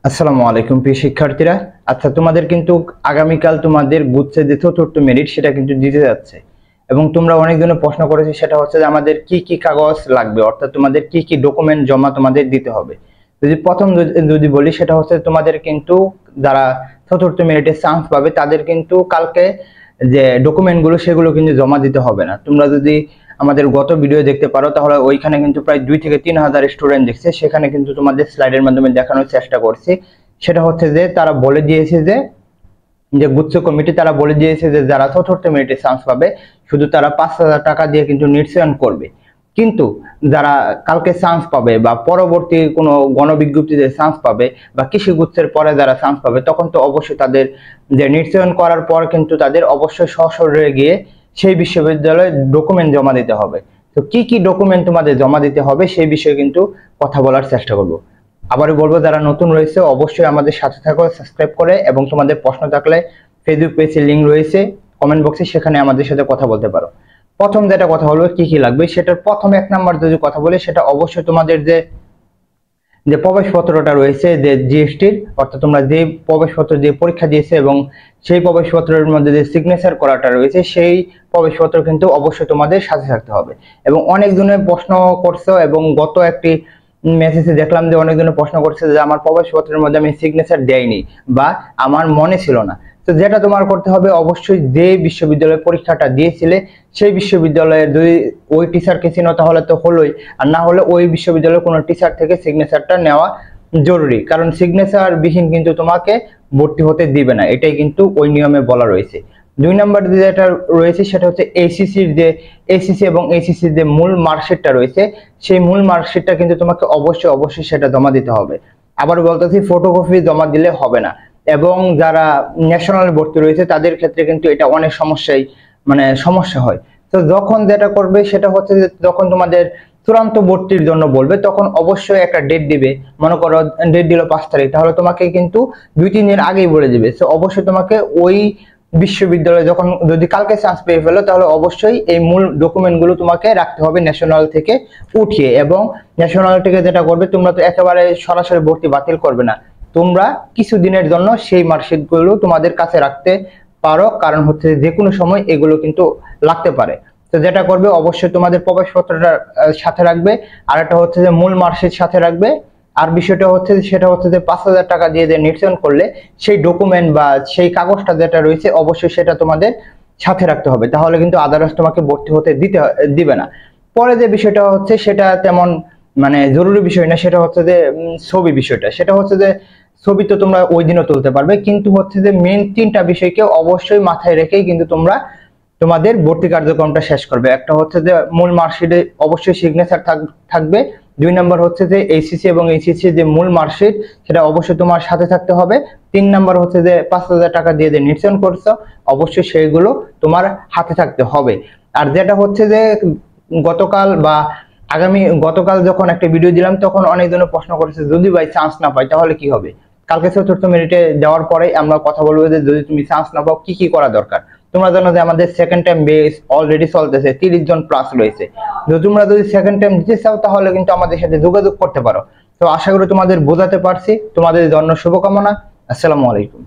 আসসালামু আলাইকুম প্রিয় শিক্ষার্থীরা। আচ্ছা, তোমাদের কিন্তু আগামীকাল তোমাদের গুচ্ছে যে চতুর্থ মেরিট সেটা কিন্তু দিতে যাচ্ছে এবং তোমরা অনেকজনে প্রশ্ন করেছো, সেটা হচ্ছে যে আমাদের কি কি কাগজ লাগবে, অর্থাৎ তোমাদের কি কি ডকুমেন্ট জমা তোমাদের দিতে হবে। যদি প্রথম যদি বলি, সেটা হচ্ছে তোমাদের কিন্তু যারা চতুর্থ মেরিটে চান্স পাবে তাদের কিন্তু কালকে যে ডকুমেন্টগুলো সেগুলো কিন্তু জমা দিতে হবে না। তোমরা যদি আমাদের গত ভিডিও দেখতে পারো তাহলে ওইখানে কিন্তু প্রায় 2 থেকে 3 হাজার স্টুডেন্ট দেখছে। সেখানে কিন্তু তোমাদের স্লাইডের মাধ্যমে দেখানোর চেষ্টা করছি। সেটা হচ্ছে যে তারা বলে দিয়েছে যে যে গুচ্ছ কমিটি তারা বলে দিয়েছে যে যারা চতুর্থ মেরিটে চান্স পাবে শুধু তারা 5,000 টাকা দিয়ে কিন্তু নিশ্চয়ন করবে। কিন্তু যারা কালকে চান্স পাবে বা পরবর্তী কোনো গণবিজ্ঞপ্তিতে চান্স পাবে বা কৃষি গুচ্ছের পরে যারা চান্স পাবে, তখন তো অবশ্যই তাদের যে নিশ্চয়ন করার পর কিন্তু তাদের অবশ্যই সশরীরে গিয়ে সেই বিশ্ববিদ্যালয়ে ডকুমেন্ট জমা দিতে হবে। তো কি কি ডকুমেন্ট তোমাদের জমা দিতে হবে সেই বিষয়ে কিন্তু কথা বলার চেষ্টা করব। আবারও বলবো, যারা নতুন রয়েছে অবশ্যই আমাদের সাথে থাকো সাবস্ক্রাইব করে, এবং তোমাদের প্রশ্ন থাকলে ফেসবুক পেজের লিংক রয়েছে কমেন্ট বক্সে, সেখানে আমাদের সাথে কথা বলতে পারো। প্রথম যেটা কথা বলবো কি কি লাগবে, সেটার প্রথম 1 নাম্বার যদি কথা বলি, সেটা অবশ্যই তোমাদের যে যে প্রবেশপত্রটা রয়েছে যে জিএসটির, অর্থাৎ তোমরা যে প্রবেশপত্র যে পরীক্ষা দিয়েছে এবং সেই প্রবেশপত্রের মধ্যে যে সিগনেচার করাটা রয়েছে সেই প্রবেশপত্র কিন্তু অবশ্যই তোমাদের সাথে থাকতে হবে। এবং অনেকজনের প্রশ্ন করছো এবং গত একটি মেসেজে দেখলাম যে অনেকজনের প্রশ্ন করছে যে আমার প্রবেশপত্রের মধ্যে আমি সিগনেচার দেইনি বা আমার মনে ছিল না। তো যেটা তোমার করতে হবে, অবশ্যই যে বিশ্ববিদ্যালয়ে পরীক্ষাটা দিয়েছিলে সেই বিশ্ববিদ্যালয়ের যদি ওই টিচারকে চিনো তাহলে তো হলোই, আর না হলে ওই বিশ্ববিদ্যালয়ের কোনো টিচার থেকে সিগনেচারটা নেওয়া জরুরি, কারণ সিগনেচার বিহীন কিন্তু তোমাকে ভর্তি হতে দিবে না, এটাই কিন্তু ওই নিয়মে বলা রয়েছে। 2 নাম্বার যেটা রয়েছে সেটা হচ্ছে এইচএসসির যে এইচএসসি এবং এইচএসসির যে মূল মার্কশিটটা রয়েছে সেই মূল মার্কশিটটা কিন্তু তোমাকে অবশ্যই সেটা জমা দিতে হবে। আবার বলতেছি, ফটোকপি জমা দিলে হবে না। এবং যারা ন্যাশনাল ভর্তি রয়েছে তাদের ক্ষেত্রে কিন্তু এটা অনেক সমস্যা হয়। তো যখন যেটা করবে সেটা হচ্ছে যে যখন তোমাদের চূড়ান্ত ভর্তির জন্য বলবে তখন অবশ্যই একটা ডেট দিবে। মনে করো ডেট দিল 5 তারিখ, তাহলে তোমাকে কিন্তু 2-3 দিন আগেই বলে দিবে। তো অবশ্যই তোমাকে ওই বিশ্ববিদ্যালয়ে যখন যদি কালকে চান্স পেয়ে ফেলো তাহলে অবশ্যই এই মূল ডকুমেন্টগুলো তোমাকে রাখতে হবে ন্যাশনাল থেকে উঠিয়ে। এবং ন্যাশনাল থেকে যেটা করবে, তোমরা তো একেবারে সরাসরি ভর্তি বাতিল করবে না, তোমরা কিছু দিনের জন্য সেই মার্কশিটগুলো তোমাদের কাছে রাখতে পারো, কারণ হচ্ছে যে কোনো সময় এগুলো কিন্তু লাগতে পারে। তো যেটা করবে, অবশ্যই তোমাদের প্রবেশপত্রটা সাথে রাখবে, আর একটা হচ্ছে যে মূল মার্কশিট সাথে রাখবে। আর বিষয়টা হচ্ছে সেটা হচ্ছে যে 5,000 টাকা দিয়ে যে নিশ্চয়ন করলে সেই ডকুমেন্ট বা সেই কাগজটা যেটা রয়েছে অবশ্যই সেটা তোমাদের সাথে রাখতে হবে, তাহলে কিন্তু আদারস তোমাকে ভর্তি হতে দিবে না। পরে যে বিষয়টা হচ্ছে সেটা তেমন জরুরি বিষয় না, সেটা হচ্ছে যে ছবি বিষয়টা। সেটা হচ্ছে যে ছবি তো তোমরা ওই দিনও তুলতে পারবে, কিন্তু হচ্ছে যে মেন 3টা বিষয়কে অবশ্যই মাথায় রেখেই কিন্তু তোমরা তোমাদের ভর্তি কার্যক্রমটা শেষ করবে। একটা হচ্ছে যে মূল মার্কশিটে অবশ্যই সিগনেচার থাকবে। 2 নাম্বার হচ্ছে যে এইচএসসি এবং এইচএসসি যে মূল মার্কশিট সেটা অবশ্যই তোমার সাথে থাকতে হবে। 3 নাম্বার হচ্ছে যে 5,000 টাকা দিয়ে যে নিশ্চয়ন করছো অবশ্যই সেইগুলো তোমার হাতে থাকতে হবে। আর যেটা হচ্ছে যে গতকাল যখন একটা ভিডিও দিলাম তখন অনেকজনের প্রশ্ন করেছে যদি ভাই চান্স না পাই তাহলে কি হবে। কালকে চতুর্থ মেরিটে যাওয়ার পরে আমরা কথা বলবো যে যদি তুমি চান্স না পাও কি কি করা দরকার। তোমরা জানো যে আমাদের সেকেন্ড টাইম বেস অলরেডি চলতেছে, 30 জন প্লাস রয়েছে। তোমরা যদি সেকেন্ড টাইম দিতে চাও তাহলে কিন্তু আমাদের সাথে যোগাযোগ করতে পারো। তো আশা করি তোমাদের বোঝাতে পারছি। তোমাদের জন্য শুভকামনা। আসসালামু আলাইকুম।